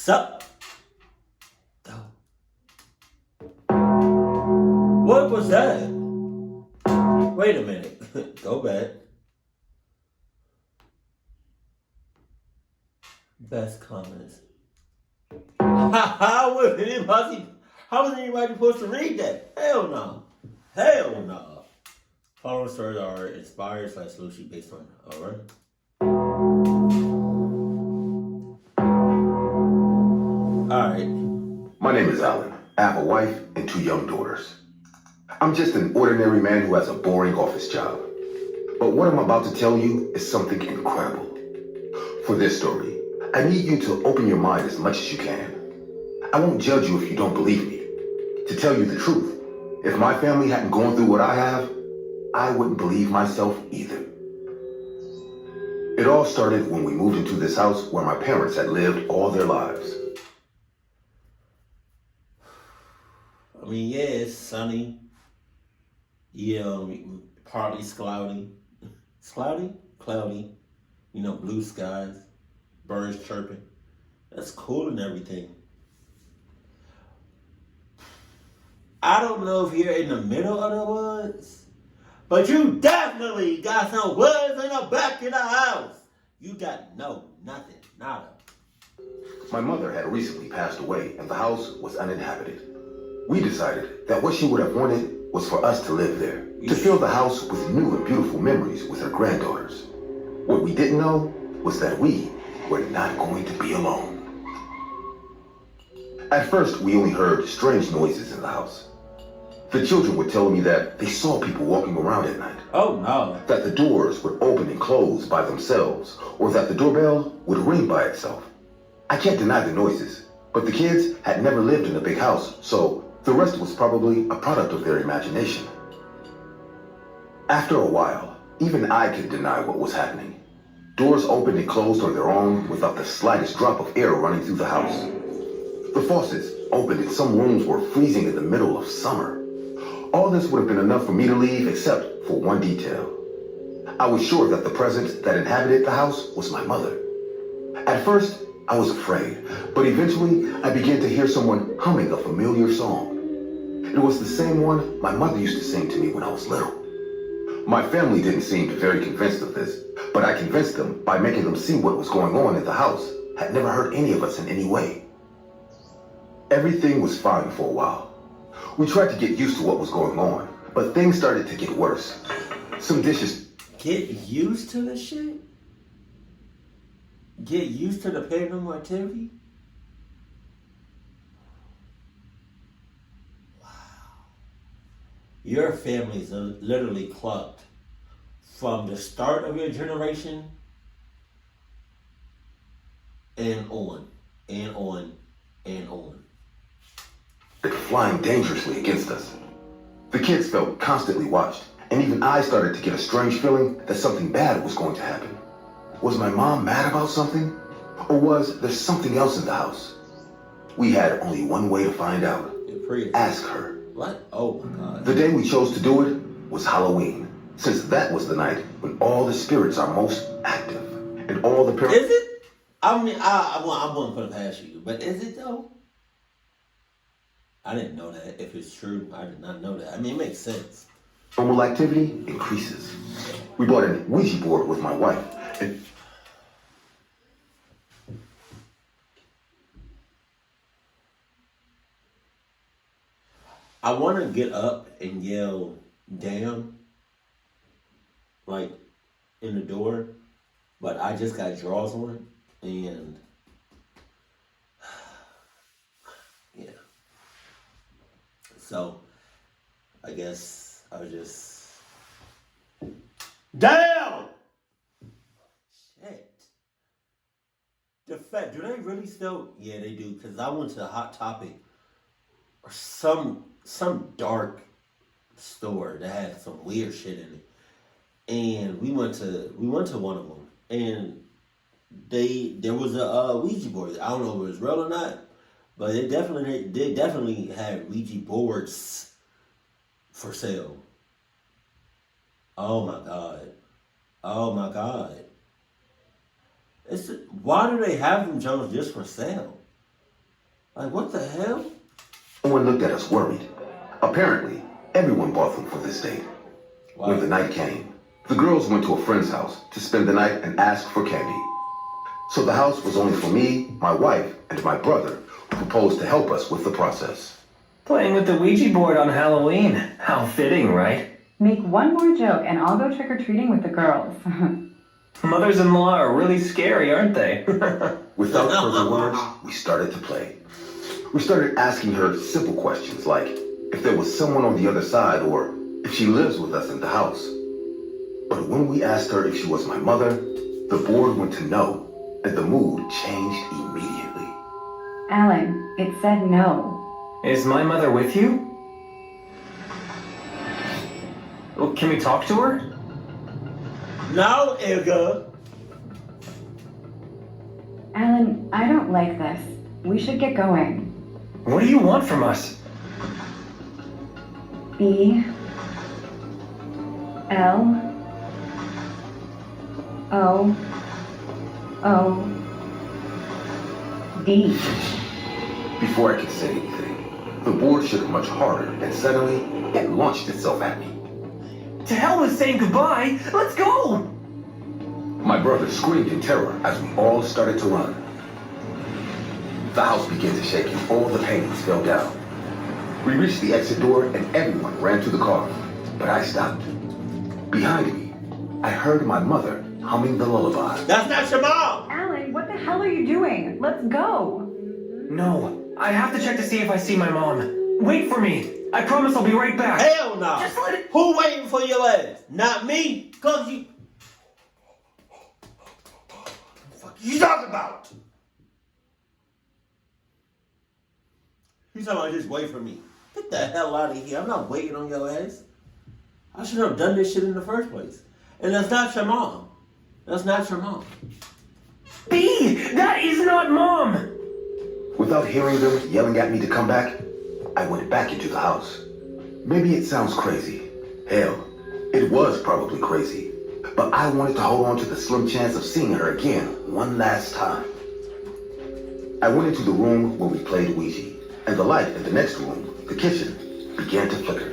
Sup? Oh. What was that? Wait a minute. Go back. Best comments. How was anybody supposed to read that? Hell no. Hell no. Following stories are inspired / loosely based on. Alright. Alright. My name is Alan. I have a wife and 2 young daughters. I'm just an ordinary man who has a boring office job. But what I'm about to tell you is something incredible. For this story, I need you to open your mind as much as you can. I won't judge you if you don't believe me. To tell you the truth, if my family hadn't gone through what I have, I wouldn't believe myself either. It all started when we moved into this house where my parents had lived all their lives. I mean, yeah, it's sunny. Yeah, partly cloudy. Cloudy. You know, blue skies, birds chirping. That's cool and everything. I don't know if you're in the middle of the woods, but you definitely got some woods in the back of the house. You got nothing, nada. My mother had recently passed away and the house was uninhabited. We decided that what she would have wanted was for us to live there, to fill the house with new and beautiful memories with her granddaughters. What we didn't know was that we were not going to be alone. At first, we only heard strange noises in the house. The children were telling me that they saw people walking around at night. Oh no. That the doors would open and close by themselves, or that the doorbell would ring by itself. I can't deny the noises, but the kids had never lived in a big house, so the rest was probably a product of their imagination. After a while, even I could deny what was happening. Doors opened and closed on their own without the slightest drop of air running through the house. The faucets opened and some rooms were freezing in the middle of summer. All this would have been enough for me to leave except for one detail. I was sure that the presence that inhabited the house was my mother. At first, I was afraid, but eventually I began to hear someone humming a familiar song. It was the same one my mother used to sing to me when I was little. My family didn't seem very convinced of this, but I convinced them by making them see what was going on in the house. Had never hurt any of us in any way. Everything was fine for a while. We tried to get used to what was going on, but things started to get worse. Some dishes... Get used to the shit? Get used to the paranormal activity? Wow. Your family's literally clucked from the start of your generation and on, and on, and on. Flying dangerously against us. The kids felt constantly watched, and even I started to get a strange feeling that something bad was going to happen. Was my mom mad about something? Or was there something else in the house? We had only one way to find out. Ask her. What? Oh my God. The day we chose to do it was Halloween, since that was the night when all the spirits are most active, and all the... Is it? I mean, I wouldn't put it past you, but is it though? I didn't know that. If it's true, I did not know that. I mean, it makes sense. Normal activity increases. We bought a Ouija board with my wife, and... I want to get up and yell, damn, like, in the door, but I just got drawers on, and, yeah. So, I guess I was just, damn! Shit. The fact, do they really still, yeah, they do, because I went to a Hot Topic, or some dark store that had some weird shit in it, and we went to one of them, and there was a Ouija board. I don't know if it was real or not, but they definitely had Ouija boards for sale. Oh my God! Why do they have them Jones just for sale? Like, what the hell? No one looked at us worried. Apparently, everyone bought them for this date. Wow. When the night came, the girls went to a friend's house to spend the night and ask for candy. So the house was only for me, my wife, and my brother, who proposed to help us with the process. Playing with the Ouija board on Halloween. How fitting, right? Make one more joke and I'll go trick-or-treating with the girls. Mothers-in-law are really scary, aren't they? Without further words, we started to play. We started asking her simple questions like if there was someone on the other side or if she lives with us in the house. But when we asked her if she was my mother, the board went to no, and the mood changed immediately. Alan, it said no. Is my mother with you? Well, can we talk to her? No, Edgar. Alan, I don't like this. We should get going. What do you want from us? B L O O D. Before I could say anything, the board shook much harder, and suddenly it launched itself at me. To hell with saying goodbye! Let's go! My brother screamed in terror as we all started to run. The house began to shake and all the paintings fell down. We reached the exit door and everyone ran to the car, but I stopped. Behind me, I heard my mother humming the lullaby. That's not your mom. Alan, what the hell are you doing? Let's go. No, I have to check to see if I see my mom. Wait for me. I promise I'll be right back. Hell no. Just let it... Who waiting for your ass? Not me. Cause you. What the fuck you talking about? You talking about just wait for me? Get the hell out of here. I'm not waiting on your ass. I should have done this shit in the first place. And that's not your mom. That's not your mom. B! That is not mom! Without hearing them yelling at me to come back, I went back into the house. Maybe it sounds crazy. Hell, it was probably crazy. But I wanted to hold on to the slim chance of seeing her again one last time. I went into the room where we played Ouija, and the light in the next room, the kitchen, began to flicker.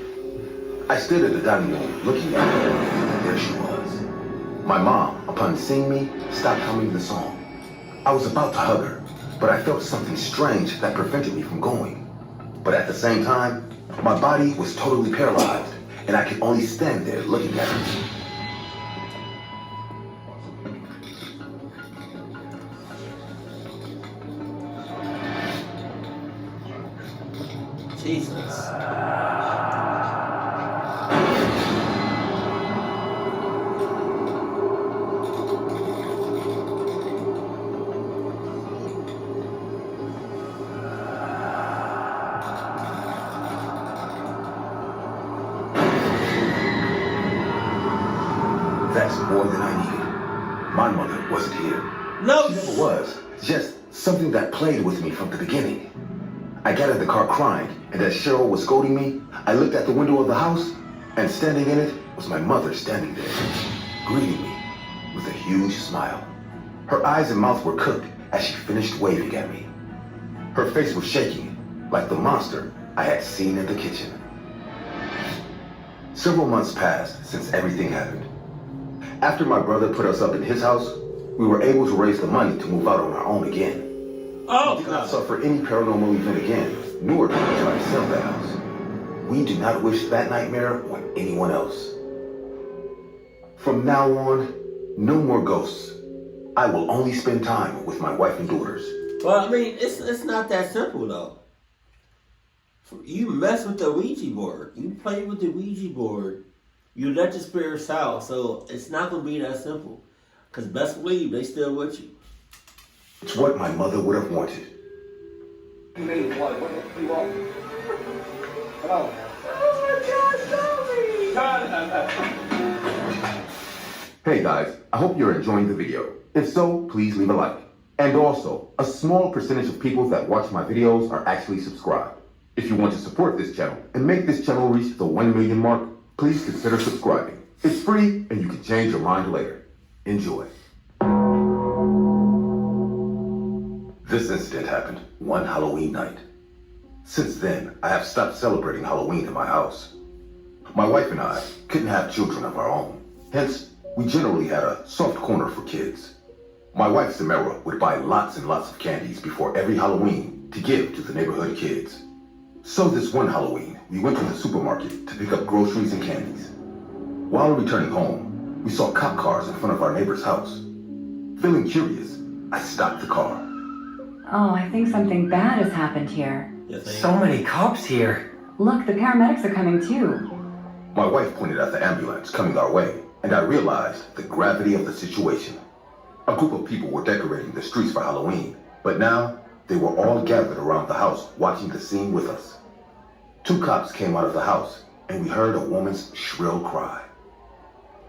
I stood at the dining room looking at her, and there she was. My mom, upon seeing me, stopped humming the song. I was about to hug her, but I felt something strange that prevented me from going. But at the same time, my body was totally paralyzed, and I could only stand there looking at her. Jesus. That's more than I needed. My mother wasn't here. No. She never was. Just something that played with me from the beginning. I got in the car crying, and as Cheryl was scolding me, I looked at the window of the house, and standing in it was my mother standing there, greeting me with a huge smile. Her eyes and mouth were cooked as she finished waving at me. Her face was shaking, like the monster I had seen in the kitchen. Several months passed since everything happened. After my brother put us up in his house, we were able to raise the money to move out on our own again. Oh, We did not God. suffer any paranormal event again, nor did we try to sell that house. We do not wish that nightmare on anyone else. From now on, no more ghosts. I will only spend time with my wife and daughters. Well, I mean, it's not that simple though. You mess with the Ouija board. You play with the Ouija board. You let the spirits out. So it's not gonna be that simple. Cause best believe they still with you. It's what my mother would have wanted. Hey guys, I hope you're enjoying the video. If so, please leave a like. And also, a small percentage of people that watch my videos are actually subscribed. If you want to support this channel and make this channel reach the 1 million mark, please consider subscribing. It's free and you can change your mind later. Enjoy. This incident happened one Halloween night. Since then, I have stopped celebrating Halloween in my house. My wife and I couldn't have children of our own. Hence, we generally had a soft corner for kids. My wife, Samara, would buy lots and lots of candies before every Halloween to give to the neighborhood kids. So this one Halloween, we went to the supermarket to pick up groceries and candies. While returning home, we saw cop cars in front of our neighbor's house. Feeling curious, I stopped the car. Oh, I think something bad has happened here. So many cops here. Look, the paramedics are coming too. My wife pointed at the ambulance coming our way, and I realized the gravity of the situation. A group of people were decorating the streets for Halloween, but now they were all gathered around the house watching the scene with us. 2 cops came out of the house, and we heard a woman's shrill cry.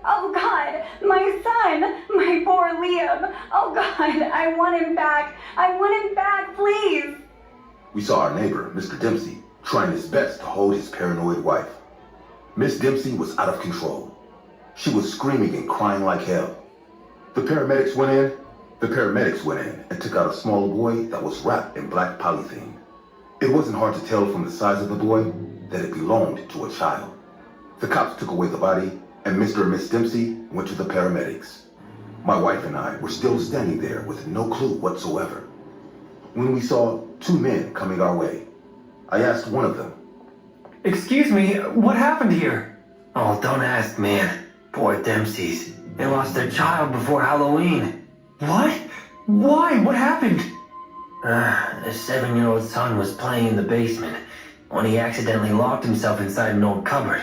Oh God, my son, my poor Liam. Oh God, I want him back. I want him back, please. We saw our neighbor, Mr. Dempsey, trying his best to hold his paranoid wife. Miss Dempsey was out of control. She was screaming and crying like hell. The paramedics went in and took out a small boy that was wrapped in black polythene. It wasn't hard to tell from the size of the boy that it belonged to a child. The cops took away the body, and Mr. and Miss Dempsey went to the paramedics. My wife and I were still standing there with no clue whatsoever when we saw 2 men coming our way. I asked one of them, Excuse me, what happened here? Oh, don't ask, man. Poor Dempseys. They lost their child before Halloween. What? Why? What happened? Their 7-year-old son was playing in the basement when he accidentally locked himself inside an old cupboard.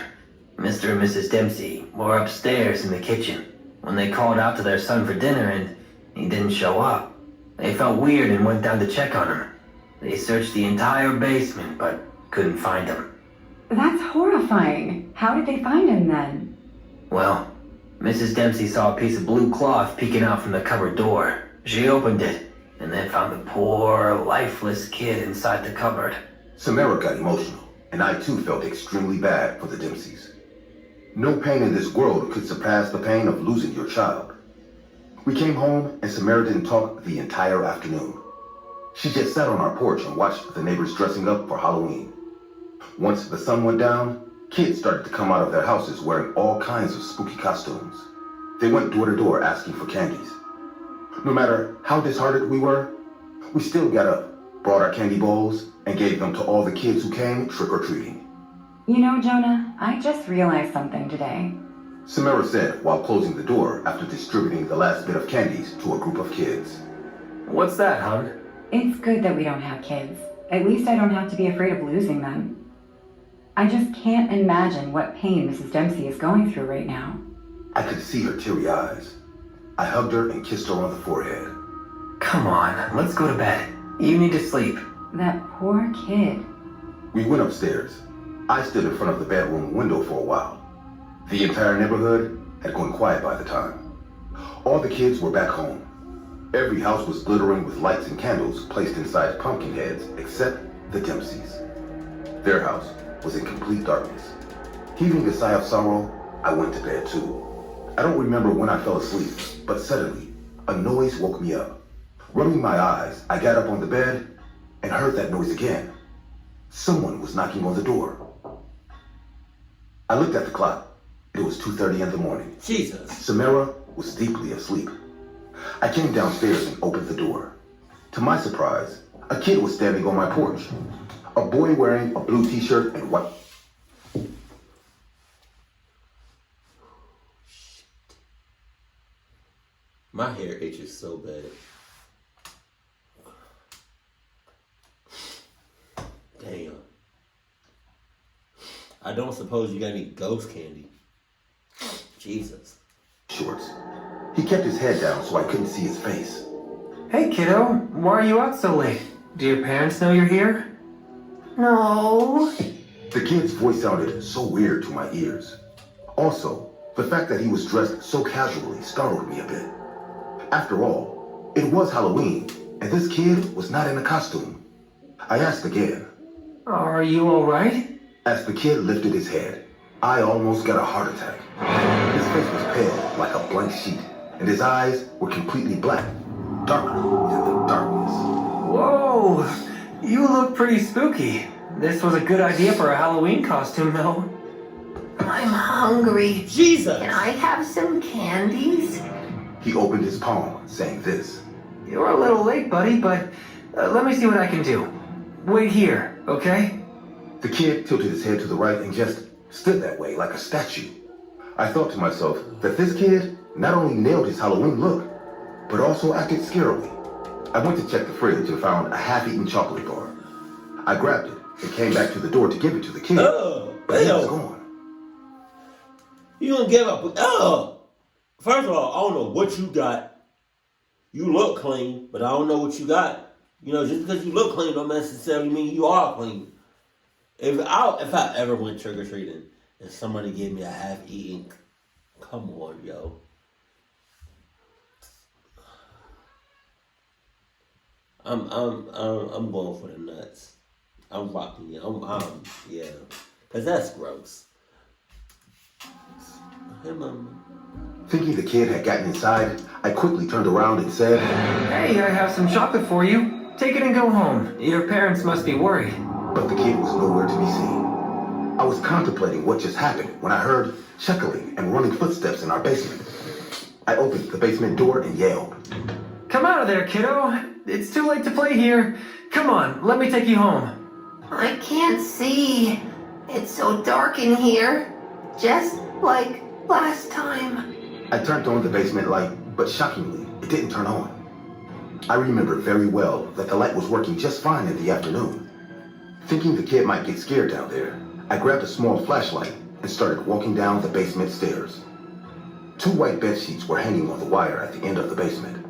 Mr. and Mrs. Dempsey were upstairs in the kitchen when they called out to their son for dinner and he didn't show up. They felt weird and went down to check on him. They searched the entire basement but couldn't find him. That's horrifying. How did they find him then? Well, Mrs. Dempsey saw a piece of blue cloth peeking out from the cupboard door. She opened it and then found the poor, lifeless kid inside the cupboard. Samara got emotional, and I too felt extremely bad for the Dempseys. No pain in this world could surpass the pain of losing your child. We came home and Samara didn't talk the entire afternoon. She just sat on our porch and watched the neighbors dressing up for Halloween. Once the sun went down, kids started to come out of their houses wearing all kinds of spooky costumes. They went door to door asking for candies. No matter how disheartened we were, we still got up, brought our candy bowls, and gave them to all the kids who came trick-or-treating. You know, Jonah, I just realized something today. Samara said while closing the door after distributing the last bit of candies to a group of kids. What's that, hon? It's good that we don't have kids. At least I don't have to be afraid of losing them. I just can't imagine what pain Mrs. Dempsey is going through right now. I could see her teary eyes. I hugged her and kissed her on the forehead. Come on, let's go to bed. You need to sleep. That poor kid. We went upstairs. I stood in front of the bedroom window for a while. The entire neighborhood had gone quiet by the time. All the kids were back home. Every house was glittering with lights and candles placed inside pumpkin heads except the Dempseys. Their house was in complete darkness. Heaving a sigh of sorrow, I went to bed too. I don't remember when I fell asleep, but suddenly, a noise woke me up. Rubbing my eyes, I got up on the bed and heard that noise again. Someone was knocking on the door. I looked at the clock. It was 2:30 in the morning. Jesus. Samara was deeply asleep. I came downstairs and opened the door. To my surprise, a kid was standing on my porch. A boy wearing a blue t-shirt and white... My hair itches so bad. Damn. I don't suppose you got any ghost candy. Jesus. shorts. He kept his head down so I couldn't see his face. Hey, kiddo. Why are you out so late? Do your parents know you're here? No. The kid's voice sounded so weird to my ears. Also, the fact that he was dressed so casually startled me a bit. After all, it was Halloween, and this kid was not in a costume. I asked again. Are you alright? As the kid lifted his head, I almost got a heart attack. His face was pale like a blank sheet, and his eyes were completely black, darker than the darkness. Whoa, you look pretty spooky. This was a good idea for a Halloween costume, though. I'm hungry. Jesus! Can I have some candies? He opened his palm, saying this. You're a little late, buddy, but let me see what I can do. Wait here, okay? The kid tilted his head to the right and just stood that way like a statue. I thought to myself that this kid not only nailed his Halloween look, but also acted scarily. I went to check the fridge and found a half-eaten chocolate bar. I grabbed it and came back to the door to give it to the kid, but he was gone. You gonna give up? First of all, I don't know what you got. You look clean, but I don't know what you got. You know, just because you look clean don't necessarily mean you are clean. If I ever went trick or treating and somebody gave me a half-eaten, come on, yo. I'm going for the nuts. I'm rocking it. Yeah, cause that's gross. Hey, mama. Thinking the kid had gotten inside, I quickly turned around and said, Hey, I have some chocolate for you. Take it and go home. Your parents must be worried. but the kid was nowhere to be seen. I was contemplating what just happened when I heard chuckling and running footsteps in our basement. I opened the basement door and yelled. Come out of there, kiddo. It's too late to play here. Come on, let me take you home. I can't see. It's so dark in here. Just like last time. I turned on the basement light, but shockingly, it didn't turn on. I remember very well that the light was working just fine in the afternoon. Thinking the kid might get scared down there, I grabbed a small flashlight and started walking down the basement stairs. 2 white bed sheets were hanging on the wire at the end of the basement.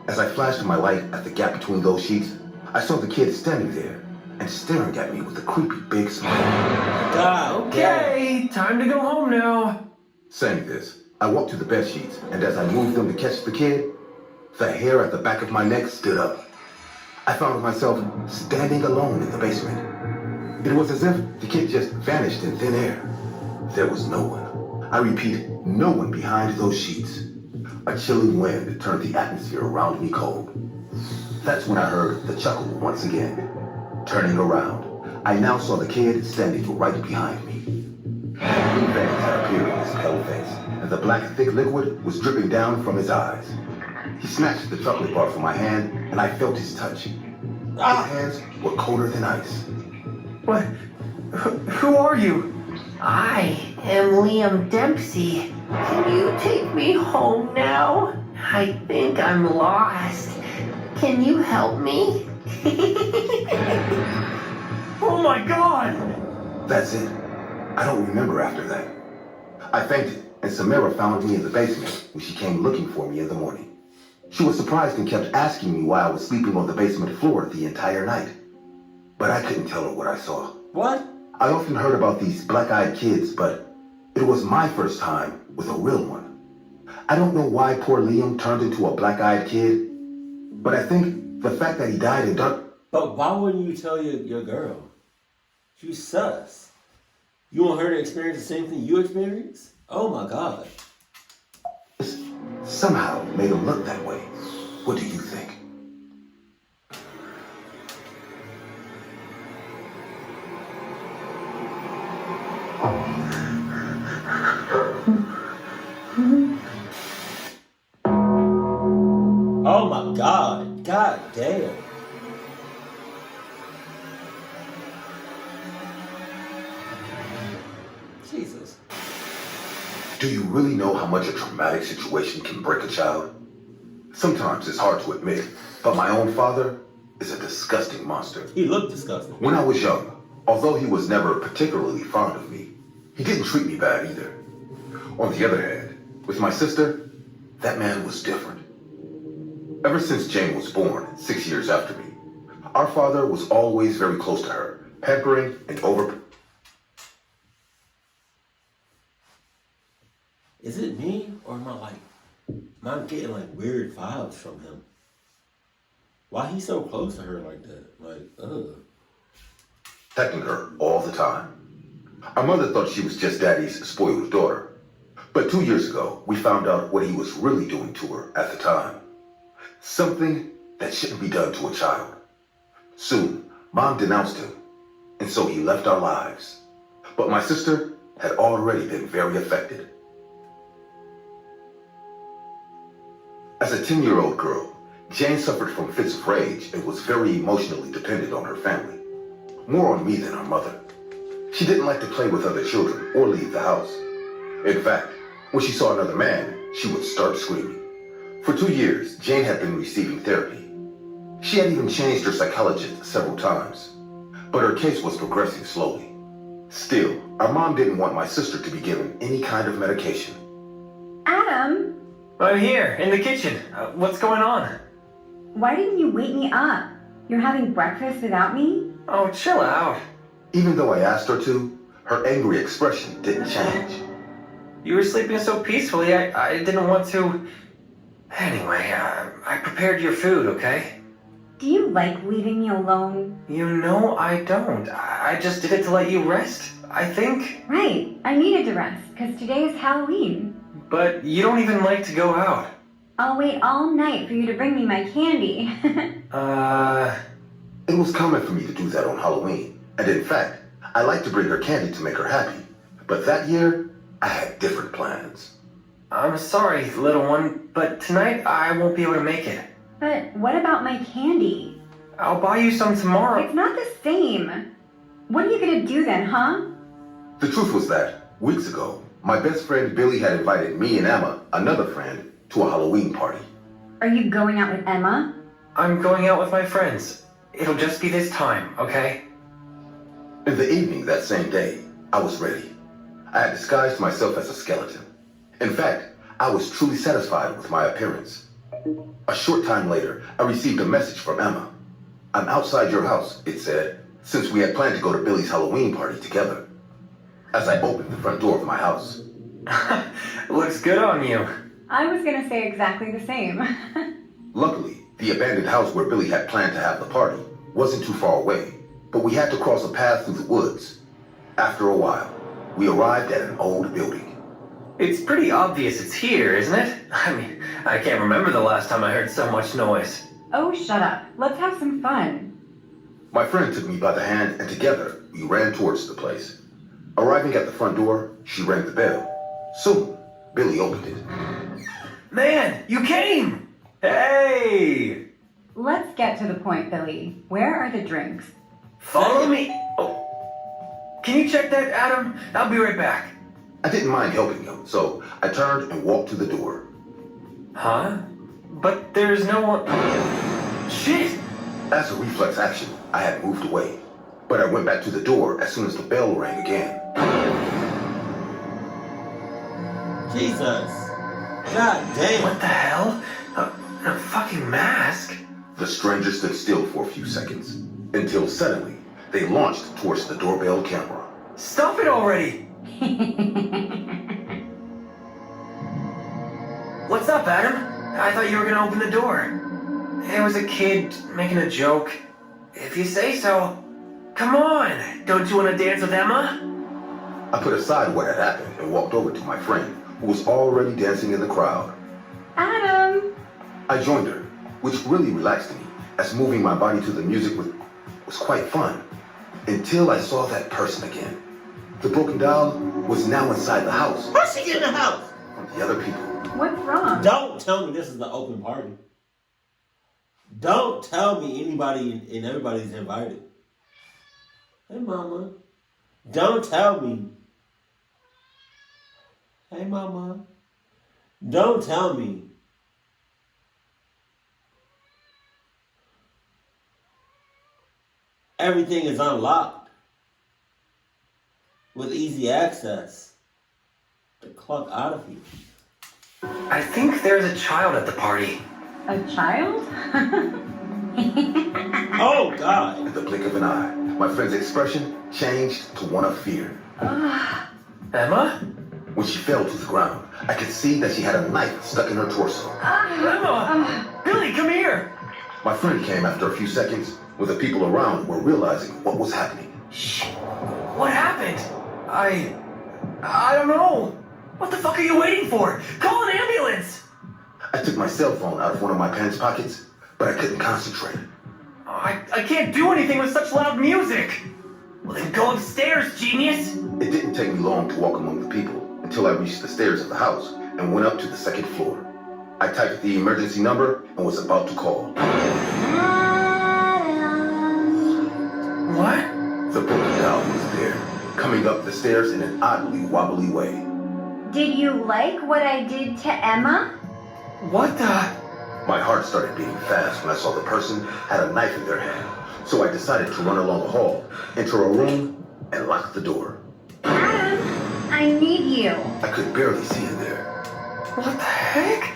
As I flashed my light at the gap between those sheets, I saw the kid standing there and staring at me with a creepy big smile. God, Okay, time to go home now. Saying this, I walked to the bed sheets, and as I moved them to catch the kid, the hair at the back of my neck stood up. I found myself standing alone in the basement. It was as if the kid just vanished in thin air. There was no one. I repeat, no one behind those sheets. A chilling wind turned the atmosphere around me cold. That's when I heard the chuckle once again. Turning around, I now saw the kid standing right behind me. Blue veins had appeared in his pale face, and the black thick liquid was dripping down from his eyes. He snatched the chocolate bar from my hand, and I felt his touch. His hands were colder than ice. What? Who are you? I am Liam Dempsey. Can you take me home now? I think I'm lost. Can you help me? Oh my god! That's it. I don't remember after that. I fainted, and Samara found me in the basement when she came looking for me in the morning. She was surprised and kept asking me why I was sleeping on the basement floor the entire night. But I couldn't tell her what I saw. what? I often heard about these black-eyed kids, but it was my first time with a real one. I don't know why poor Liam turned into a black-eyed kid, but I think the fact that he died in dark... But why wouldn't you tell your girl? She's sus. You want her to experience the same thing you experienced? Oh my God. somehow made him look that way. What do you think? Oh my God. God damn. Jesus. Do you really know how much a traumatic situation can break a child? Sometimes it's hard to admit, but my own father is a disgusting monster. He looked disgusting. When I was young, although he was never particularly fond of me, he didn't treat me bad either. On the other hand, with my sister, that man was different. Ever since Jane was born, 6 years after me, our father was always very close to her, pampering and over... Is it me or am I getting like weird vibes from him? Why he so close to her like that? Like, ugh. protecting her all the time. Our mother thought she was just Daddy's spoiled daughter. But 2 years ago, we found out what he was really doing to her at the time. Something that shouldn't be done to a child. Soon, Mom denounced him, and so he left our lives. But my sister had already been very affected. As a 10-year-old girl, Jane suffered from fits of rage and was very emotionally dependent on her family. More on me than her mother. She didn't like to play with other children or leave the house. In fact, when she saw another man, she would start screaming. For 2 years, Jane had been receiving therapy. She had even changed her psychologist several times, but her case was progressing slowly. Still, our mom didn't want my sister to be given any kind of medication. Adam, I'm here, in the kitchen. What's going on? why didn't you wake me up? You're having breakfast without me? Oh, chill out. Even though I asked her to, her angry expression didn't change. You were sleeping so peacefully, I didn't want to... Anyway, I prepared your food, okay? Do you like leaving me alone? You know I don't. I just did it to let you rest, I think. Right, I needed to rest, because today is Halloween. But you don't even like to go out. I'll wait all night for you to bring me my candy. It was common for me to do that on Halloween, and in fact, I like to bring her candy to make her happy. But that year, I had different plans. I'm sorry, little one, but tonight I won't be able to make it. But what about my candy? I'll buy you some tomorrow. It's not the same. What are you gonna do then, huh? The truth was that, weeks ago, my best friend Billy had invited me and Emma, another friend, to a Halloween party. Are you going out with Emma? I'm going out with my friends. It'll just be this time, okay? In the evening that same day, I was ready. I had disguised myself as a skeleton. In fact, I was truly satisfied with my appearance. A short time later, I received a message from Emma. "I'm outside your house," it said, since we had planned to go to Billy's Halloween party together. As I opened the front door of my house, Looks good on you. I was gonna say exactly the same. luckily, the abandoned house where Billy had planned to have the party wasn't too far away, but we had to cross a path through the woods. After a while, we arrived at an old building. It's pretty obvious it's here, isn't it? I mean, I can't remember the last time I heard so much noise. Oh, shut up. Let's have some fun. My friend took me by the hand, and together, we ran towards the place. Arriving at the front door, she rang the bell. Soon, Billy opened it. Man, you came! Hey! Let's get to the point, Billy. Where are the drinks? Follow me. Oh. Can you check that, Adam? I'll be right back. I didn't mind helping him, so I turned and walked to the door. Huh? But there's no one... Shit! As a reflex action, I had moved away, but I went back to the door as soon as the bell rang again. Jesus. God damn. What the hell? A fucking mask? The stranger stood still for a few seconds, until suddenly, they launched towards the doorbell camera. Stop it already! What's up, Adam? I thought you were gonna open the door. It was a kid making a joke. If you say so. Come on! Don't you want to dance with Emma? I put aside what had happened and walked over to my friend, who was already dancing in the crowd. Adam! I joined her, which really relaxed me, as moving my body to the music was quite fun, until I saw that person again. The broken doll was now inside the house. How'd she get in the house? From the other people. What's wrong? Don't tell me this is the open party. Don't tell me anybody and everybody's invited. Hey, mama. Don't tell me. Hey, mama. Don't tell me. Everything is unlocked with easy access. The clock out of here. I think there's a child at the party. A child? Oh, God. In the blink of an eye, my friend's expression changed to one of fear. Emma? When she fell to the ground, I could see that she had a knife stuck in her torso. Emma! Billy, come here! My friend came after a few seconds, when the people around were realizing what was happening. Shh. What happened? I don't know. What the fuck are you waiting for? Call an ambulance! I took my cell phone out of one of my pants pockets, but I couldn't concentrate. I can't do anything with such loud music. Well, then go upstairs, genius. It didn't take me long to walk among the people until I reached the stairs of the house and went up to the second floor. I typed the emergency number and was about to call. What? The broken doll was there, coming up the stairs in an oddly wobbly way. Did you like what I did to Emma? What the? My heart started beating fast when I saw the person had a knife in their hand, so I decided to run along the hall, enter a room, and lock the door. Adam, I need you. I could barely see in there. What the heck?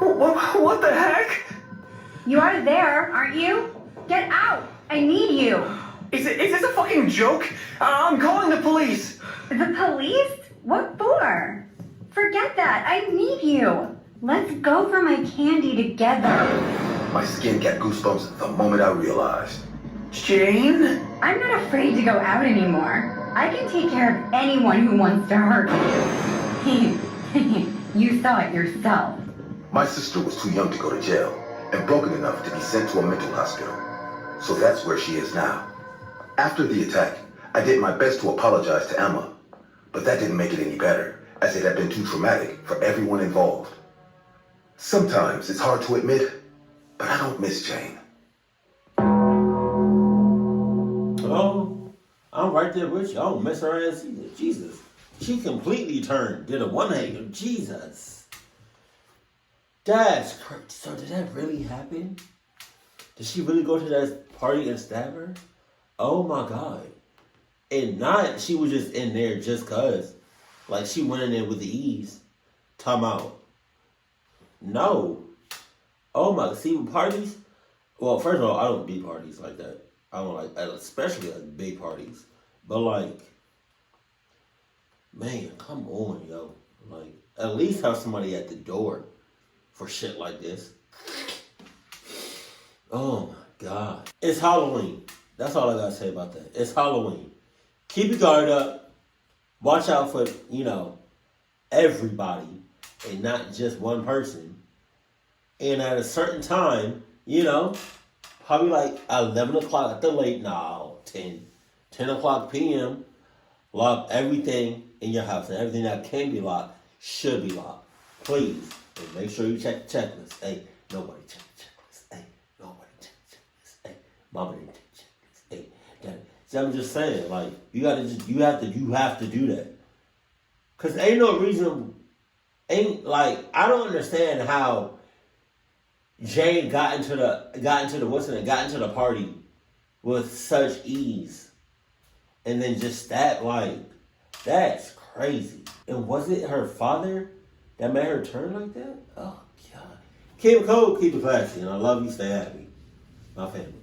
What the heck? You are there, aren't you? Get out. I need you. Is this a fucking joke? I'm calling the police. The police? What for? Forget that. I need you. Let's go for my candy together. My skin got goosebumps the moment I realized. Jane? I'm not afraid to go out anymore. I can take care of anyone who wants to hurt me. You saw it yourself. My sister was too young to go to jail and broken enough to be sent to a mental hospital. So that's where she is now. After the attack, I did my best to apologize to Emma, but that didn't make it any better, as it had been too traumatic for everyone involved. Sometimes it's hard to admit, but I don't miss Jane. Oh, I'm right there with you. I don't miss her ass either. Jesus. She completely turned, did a 180. Jesus. That's crazy. So did that really happen? Did she really go to that party and stab her? Oh my God. And not, she was just in there just cause. Like she went in there with the ease. Time out. No. Oh my, see with parties? Well, first of all, I don't do parties like that. I don't like, especially like big parties. But like, man, come on, yo. Like, at least have somebody at the door for shit like this. Oh my God. It's Halloween. That's all I gotta say about that. It's Halloween. Keep your guard up. Watch out for, everybody and not just one person. And at a certain time, probably like 11 o'clock at the late, 10 o'clock p.m., lock everything in your house. And everything that can be locked should be locked. Please. And make sure you check the checklist. Hey, nobody check the checklist. Hey, nobody check the checklist. Hey, mama didn't check the checklist. Hey, daddy. See, I'm just saying, like, you have to do that. Cause ain't no reason, I don't understand how Jane got into the party with such ease. And then just that, that's crazy. And was it her father that made her turn like that? Oh, God. Keep it cold, keep it classy, and I love you, stay happy. My family.